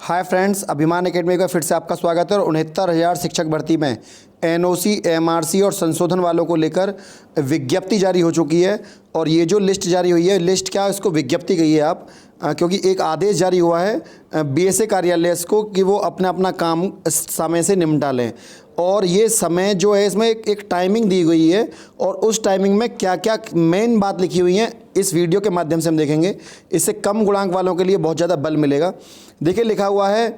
Hi friends, अभिमान academy का फिर से आपका स्वागत है। और 69,000 शिक्षक भर्ती में एनओसी, एमआरसी और संशोधन वालों को लेकर विज्ञप्ति जारी हो चुकी है। और ये जो लिस्ट जारी हुई है, लिस्ट क्या इसको विज्ञप्ति कही है आप, क्योंकि एक आदेश जारी हुआ है बीएसए कार्यालय को कि वो अपना अपना काम समय से निपटा लें। और ये समय जो है इसमें एक टाइमिंग दी गई है और उस टाइमिंग में क्या क्या मेन बात लिखी हुई है इस वीडियो के माध्यम से हम देखेंगे। इससे कम गुणांक वालों के लिए बहुत ज़्यादा बल मिलेगा। देखिए, लिखा हुआ है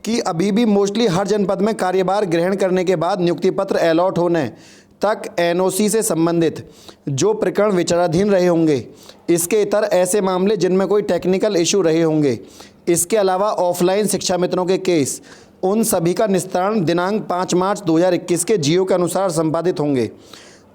कि अभी भी मोस्टली हर जनपद में कार्यभार ग्रहण करने के बाद नियुक्ति पत्र अलॉट होने तक एनओसी से संबंधित जो प्रकरण विचाराधीन रहे होंगे, इसके इतर ऐसे मामले जिनमें कोई टेक्निकल इशू रहे होंगे, इसके अलावा ऑफलाइन शिक्षा मित्रों के केस, उन सभी का निस्तारण दिनांक 5 मार्च 2021 के जियो के अनुसार संपादित होंगे।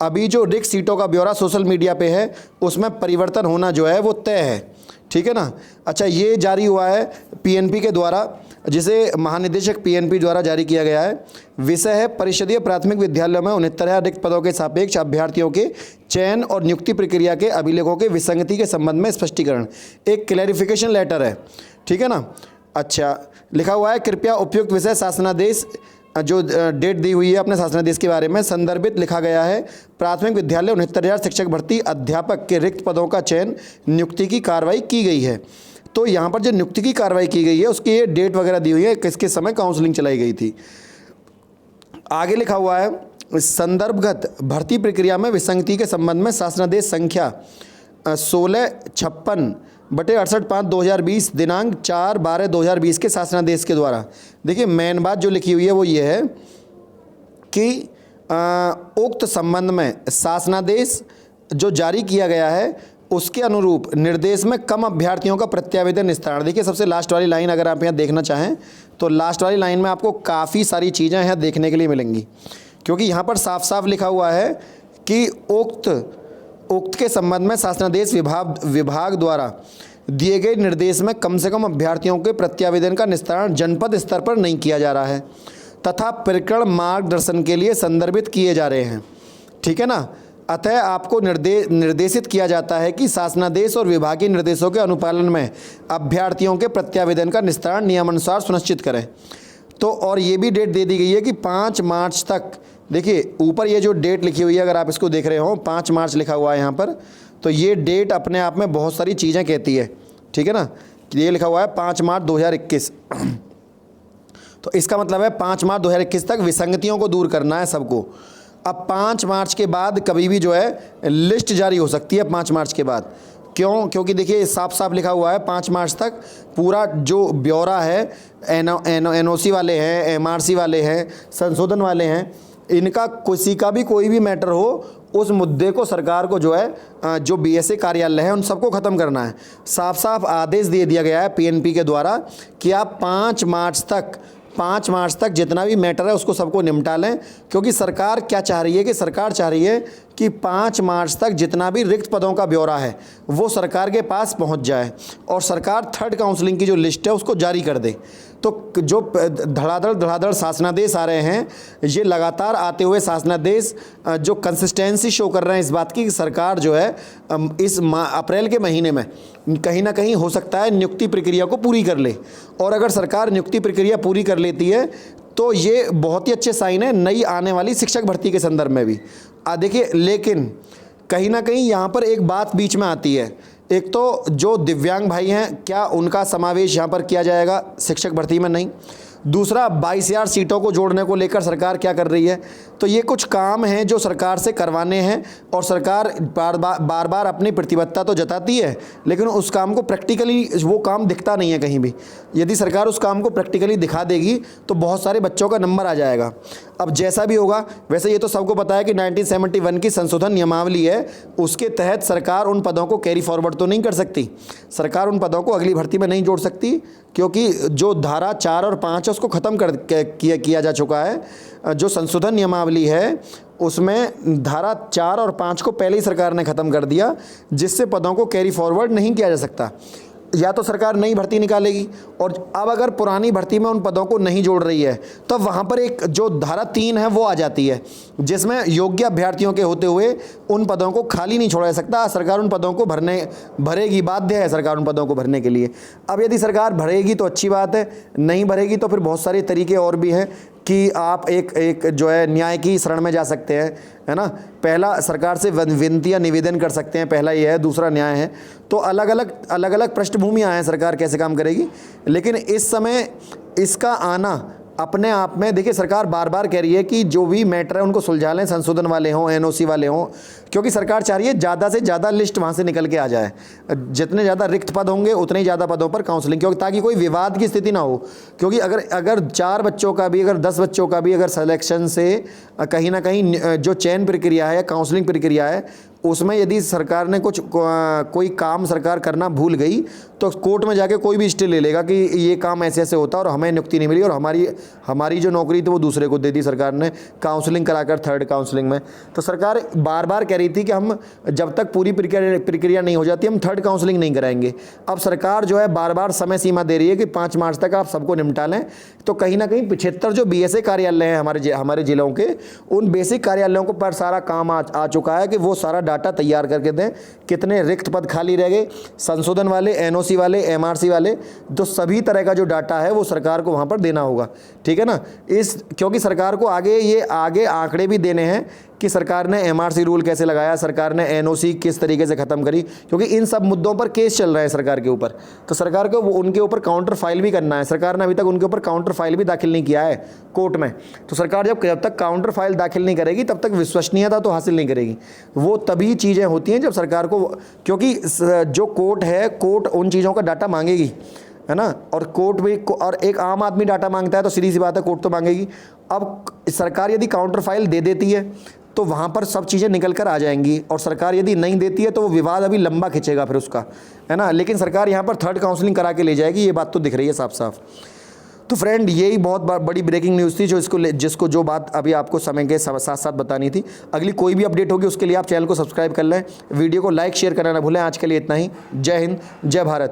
अभी जो रिक्त सीटों का ब्यौरा सोशल मीडिया पे है उसमें परिवर्तन होना जो है वो तय है, ठीक है ना। अच्छा, ये जारी हुआ है पीएनपी के द्वारा, जिसे महानिदेशक पीएनपी द्वारा जारी किया गया है। विषय है परिषदीय प्राथमिक विद्यालयों में 69,000 रिक्त पदों के सापेक्ष अभ्यर्थियों के चयन और नियुक्ति प्रक्रिया के अभिलेखों के विसंगति के संबंध में स्पष्टीकरण, एक क्लैरिफिकेशन लेटर है, ठीक है ना। अच्छा, लिखा हुआ है कृपया उपयुक्त विषय शासनादेश, जो डेट दी हुई है अपने शासनादेश के बारे में संदर्भित लिखा गया है। प्राथमिक विद्यालय 69,000 शिक्षक भर्ती अध्यापक के रिक्त पदों का चयन नियुक्ति की कार्रवाई की गई है। तो यहाँ पर जो नियुक्ति की कार्रवाई की गई है उसकी ये डेट वगैरह दी हुई है, किसके समय काउंसलिंग चलाई गई थी। आगे लिखा हुआ है संदर्भगत भर्ती प्रक्रिया में विसंगति के संबंध में शासनादेश संख्या 1656/68/5/2020 दिनांक 4/12/2020 के शासनादेश के द्वारा। देखिए, मेन बात जो लिखी हुई है वो ये है कि उक्त संबंध में शासनादेश जो जारी किया गया है उसके अनुरूप निर्देश में कम अभ्यर्थियों का प्रत्यावेदन निस्तारण। देखिए, सबसे लास्ट वाली लाइन अगर आप यहाँ देखना चाहें तो लास्ट वाली लाइन में आपको काफ़ी सारी चीज़ें यहाँ देखने के लिए मिलेंगी, क्योंकि यहाँ पर साफ साफ लिखा हुआ है कि उक्त के संबंध में शासनादेश विभाग द्वारा दिए गए निर्देश में कम से कम अभ्यर्थियों के प्रत्यावेदन का निस्तारण जनपद स्तर पर नहीं किया जा रहा है तथा प्रकरण मार्गदर्शन के लिए संदर्भित किए जा रहे हैं, ठीक है ना। अतः आपको निर्देशित किया जाता है कि शासनादेश और विभागीय निर्देशों के अनुपालन में अभ्यर्थियों के प्रत्यावेदन का निस्तारण नियमानुसार सुनिश्चित करें। तो और ये भी डेट दे दी गई है कि 5 मार्च तक। देखिए, ऊपर ये जो डेट लिखी हुई है, अगर आप इसको देख रहे हो 5 मार्च लिखा हुआ है यहाँ पर, तो ये डेट अपने आप में बहुत सारी चीज़ें कहती है, ठीक है ना। ये लिखा हुआ है 5 मार्च 2021 तो इसका मतलब है 5 मार्च 2021 तक विसंगतियों को दूर करना है सबको। अब 5 मार्च के बाद कभी भी जो है लिस्ट जारी हो सकती है 5 मार्च के बाद। क्यों? क्योंकि देखिए साफ साफ लिखा हुआ है 5 मार्च तक पूरा जो ब्यौरा है, एनओसी वाले हैं, एमआरसी वाले हैं, संशोधन वाले हैं, इनका किसी का भी कोई भी मैटर हो, उस मुद्दे को सरकार को जो है जो बीएसए कार्यालय है उन सबको ख़त्म करना है। साफ साफ आदेश दे दिया गया है पीएनपी के द्वारा कि आप 5 मार्च तक जितना भी मैटर है उसको सबको निपटा लें। क्योंकि सरकार क्या चाह रही है कि सरकार चाह रही है कि 5 मार्च तक जितना भी रिक्त पदों का ब्यौरा है वो सरकार के पास पहुंच जाए और सरकार थर्ड काउंसलिंग की जो लिस्ट है उसको जारी कर दे। तो जो धड़ाधड़ शासनादेश आ रहे हैं, ये लगातार आते हुए शासनादेश जो कंसिस्टेंसी शो कर रहे हैं इस बात की कि सरकार जो है इस अप्रैल के महीने में कहीं ना कहीं हो सकता है नियुक्ति प्रक्रिया को पूरी कर ले। और अगर सरकार नियुक्ति प्रक्रिया पूरी कर लेती है तो ये बहुत ही अच्छे साइन है नई आने वाली शिक्षक भर्ती के संदर्भ में भी। देखिए, लेकिन कहीं ना कहीं यहाँ पर एक बात बीच में आती है। एक तो जो दिव्यांग भाई हैं, क्या उनका समावेश यहाँ पर किया जाएगा शिक्षक भर्ती में? नहीं। दूसरा, 22,000 सीटों को जोड़ने को लेकर सरकार क्या कर रही है? तो ये कुछ काम हैं जो सरकार से करवाने हैं और सरकार बार बार अपनी प्रतिबद्धता तो जताती है, लेकिन उस काम को प्रैक्टिकली वो काम दिखता नहीं है कहीं भी। यदि सरकार उस काम को प्रैक्टिकली दिखा देगी तो बहुत सारे बच्चों का नंबर आ जाएगा। अब जैसा भी होगा, वैसे ये तो सबको पता है कि 1971 की संशोधन नियमावली है, उसके तहत सरकार उन पदों को कैरी फॉरवर्ड तो नहीं कर सकती। सरकार उन पदों को अगली भर्ती में नहीं जोड़ सकती, क्योंकि जो धारा 4 और 5 है उसको ख़त्म किया जा चुका है। जो संशोधन नियमावली है उसमें धारा 4 और 5 को पहले ही सरकार ने ख़त्म कर दिया, जिससे पदों को कैरी फॉरवर्ड नहीं किया जा सकता। या तो सरकार नई भर्ती निकालेगी, और अब अगर पुरानी भर्ती में उन पदों को नहीं जोड़ रही है तो वहाँ पर एक जो धारा 3 है वो आ जाती है, जिसमें योग्य अभ्यर्थियों के होते हुए उन पदों को खाली नहीं छोड़ा जा सकता। सरकार उन पदों को भरेगी, बाध्य है सरकार उन पदों को भरने के लिए। अब यदि सरकार भरेगी तो अच्छी बात है, नहीं भरेगी तो फिर बहुत सारे तरीके और भी हैं कि आप एक जो है न्याय की शरण में जा सकते हैं, है ना। पहला सरकार से विनती या निवेदन कर सकते हैं, पहला ये है। दूसरा न्याय है। तो अलग अलग पृष्ठभूमियाँ हैं सरकार कैसे काम करेगी, लेकिन इस समय इसका आना अपने आप में, देखिए सरकार बार बार कह रही है कि जो भी मैटर है उनको सुलझा लें, संशोधन वाले हों, एनओसी वाले हों, क्योंकि सरकार चाह रही है ज़्यादा से ज़्यादा लिस्ट वहाँ से निकल के आ जाए। जितने ज़्यादा रिक्त पद होंगे उतने ही ज़्यादा पदों पर काउंसलिंग, क्योंकि ताकि कोई विवाद की स्थिति ना हो। क्योंकि अगर 4 बच्चों का भी, अगर 10 बच्चों का भी अगर सिलेक्शन से कहीं ना कहीं जो चयन प्रक्रिया है या काउंसलिंग प्रक्रिया है उसमें यदि सरकार ने कोई काम सरकार करना भूल गई तो कोर्ट में जाके कोई भी स्टे ले लेगा कि ये काम ऐसे ऐसे होता है और हमें नियुक्ति नहीं मिली और हमारी जो नौकरी थी वो दूसरे को दे दी सरकार ने काउंसलिंग कराकर, थर्ड काउंसलिंग में। तो सरकार बार बार कह रही थी कि हम जब तक पूरी प्रक्रिया नहीं हो जाती हम थर्ड काउंसलिंग नहीं कराएंगे। अब सरकार जो है बार बार समय सीमा दे रही है कि 5 मार्च तक आप सबको निपटा लें। तो कहीं ना कहीं 75 जो BSA कार्यालय हैं हमारे जिलों के, उन बेसिक कार्यालयों को पर सारा काम आ चुका है कि वो सारा डाटा तैयार करके दें, कितने रिक्त पद खाली रह गए, संशोधन वाले, NOC वाले, MRC वाले, तो सभी तरह का जो डाटा है वो सरकार को वहाँ पर देना होगा। ठीक है ना। क्योंकि सरकार को आगे आंकड़े भी देने हैं कि सरकार ने MRC रूल कैसे लगाया, सरकार ने NOC किस तरीके से ख़त्म करी, क्योंकि इन सब मुद्दों पर केस चल रहा है सरकार के ऊपर। तो सरकार को उनके ऊपर काउंटर फाइल भी करना है। सरकार ने अभी तक उनके ऊपर काउंटर फाइल भी दाखिल नहीं किया है कोर्ट में। तो सरकार जब तक काउंटर फाइल दाखिल नहीं करेगी तब तक विश्वसनीयता तो हासिल नहीं करेगी। वो तभी चीज़ें होती हैं जब सरकार को, क्योंकि जो कोर्ट है, कोर्ट उन चीज़ों का डाटा मांगेगी, है ना। और कोर्ट भी, और एक आम आदमी डाटा मांगता है तो सीधी सी बात है कोर्ट तो मांगेगी। अब सरकार यदि काउंटर फाइल दे देती है तो वहाँ पर सब चीज़ें निकल कर आ जाएंगी, और सरकार यदि नहीं देती है तो वो विवाद अभी लंबा खिंचेगा फिर उसका, है ना। लेकिन सरकार यहाँ पर थर्ड काउंसलिंग करा के ले जाएगी, ये बात तो दिख रही है साफ साफ। तो फ्रेंड, यही बहुत बड़ी ब्रेकिंग न्यूज़ थी जिसको जो बात अभी आपको समय के साथ साथ बतानी थी। अगली कोई भी अपडेट होगी उसके लिए आप चैनल को सब्सक्राइब कर लें, वीडियो को लाइक शेयर करना ना भूलें। आज के लिए इतना ही। जय हिंद, जय भारत।